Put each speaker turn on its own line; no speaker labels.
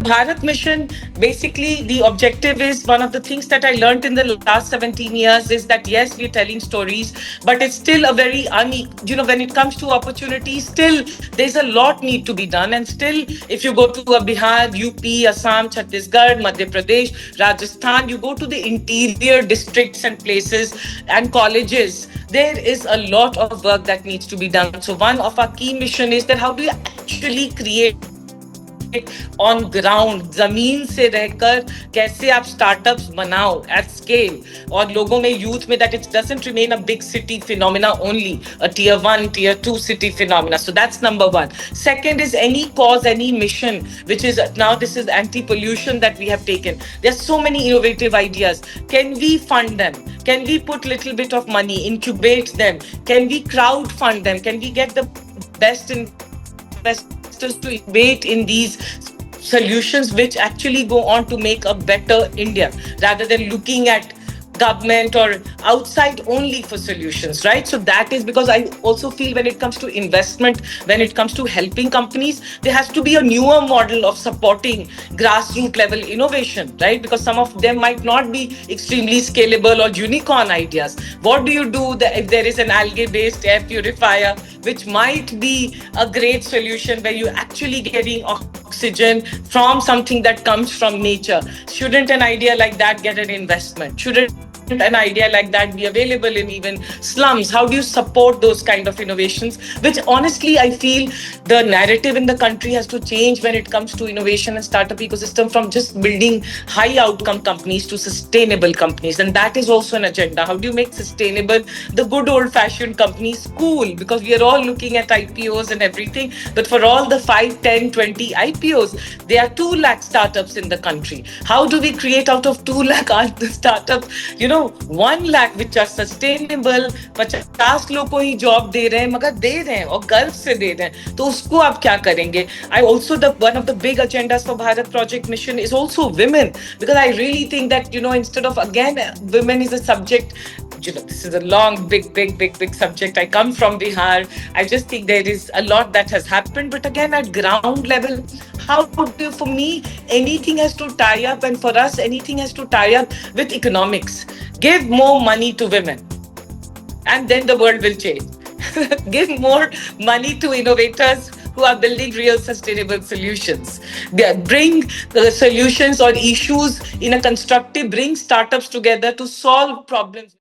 Bharat Mission, basically, the objective is one of the things that I learned in the last 17 years is that yes, we're telling stories, but it's still a very when it comes to opportunities, still there's a lot need to be done. And still, if you go to a Bihar, UP, Assam, Chhattisgarh, Madhya Pradesh, Rajasthan, you go to the interior districts and places and colleges, there is a lot of work that needs to be done. So one of our key mission is that how do you actually create on ground, जमीन से रहकर कैसे आप startups बनाओ at scale और लोगों में youth में that it doesn't remain a big city phenomena only, a tier 1 tier 2 city phenomena. So that's number one. Second is any cause, any mission, which is now this is anti-pollution that we have taken. There's so many innovative ideas. Can we fund them? Can we put little bit of money, incubate them? Can we crowd fund them? Can we get the best investors to innovate in these solutions which actually go on to make a better India rather than looking at government or outside only for solutions, right? So that is because I also feel when it comes to investment, when it comes to helping companies, there has to be a newer model of supporting grassroots level innovation, right? Because some of them might not be extremely scalable or unicorn ideas. What do you do if there is an algae based air purifier which might be a great solution where you're actually getting oxygen from something that comes from nature? Shouldn't an idea like that get an investment? Shouldn't an idea like that be available in even slums? How do you support those kind of innovations? Which honestly, I feel the narrative in the country has to change when it comes to innovation and startup ecosystem from just building high outcome companies to sustainable companies. And that is also an agenda. How do you make sustainable the good old fashioned companies cool? Because we are all looking at IPOs and everything. But for all the 5, 10, 20 IPOs, there are 2 lakh startups in the country. How do we create out of 2 lakh startups, 1 lakh which are sustainable, 50 लोग को ही job दे रहे हैं मगर दे रहे हैं और गर्व से दे रहे हैं, तो उसको आप क्या करेंगे? I also, the one of the big agendas for Bharat Project Mission is also women, because I really think that instead of, again, women is a subject, this is a long, big subject. I come from Bihar. I just think there is a lot that has happened. But again, at ground level, for me, anything has to tie up, and for us, anything has to tie up with economics. Give more money to women, and then the world will change. Give more money to innovators who are building real sustainable solutions. Bring the solutions or issues in a constructive, bring startups together to solve problems.